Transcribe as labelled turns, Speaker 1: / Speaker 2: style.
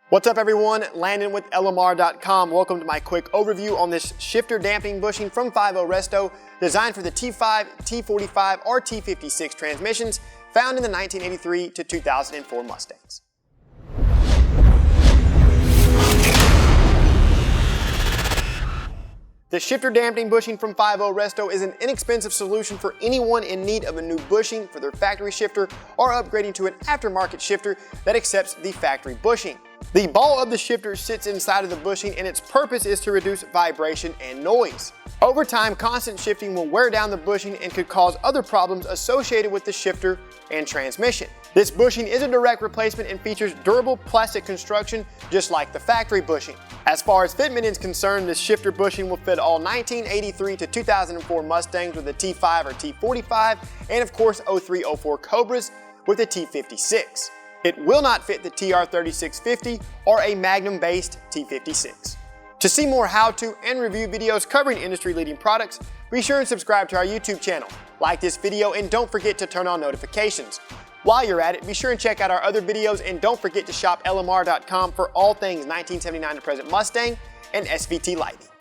Speaker 1: What's up everyone, Landon with LMR.com. Welcome to my quick overview on this shifter dampening bushing from 5.0 Resto, designed for the T5, T45, or T56 transmissions found in the 1983 to 2004 Mustangs. The shifter dampening bushing from 5.0 Resto is an inexpensive solution for anyone in need of a new bushing for their factory shifter or upgrading to an aftermarket shifter that accepts the factory bushing. The ball of the shifter sits inside of the bushing and its purpose is to reduce vibration and noise. Over time, constant shifting will wear down the bushing and could cause other problems associated with the shifter and transmission. This bushing is a direct replacement and features durable plastic construction just like the factory bushing. As far as fitment is concerned, this shifter bushing will fit all 1983 to 2004 Mustangs with a T5 or T45 and of course 0304 Cobras with a T56. It will not fit the TR3650 or a Magnum based T56. To see more how-to and review videos covering industry-leading products, be sure and subscribe to our YouTube channel. Like this video and don't forget to turn on notifications. While you're at it, be sure and check out our other videos and don't forget to shop LMR.com for all things 1979 to present Mustang and SVT Lightning.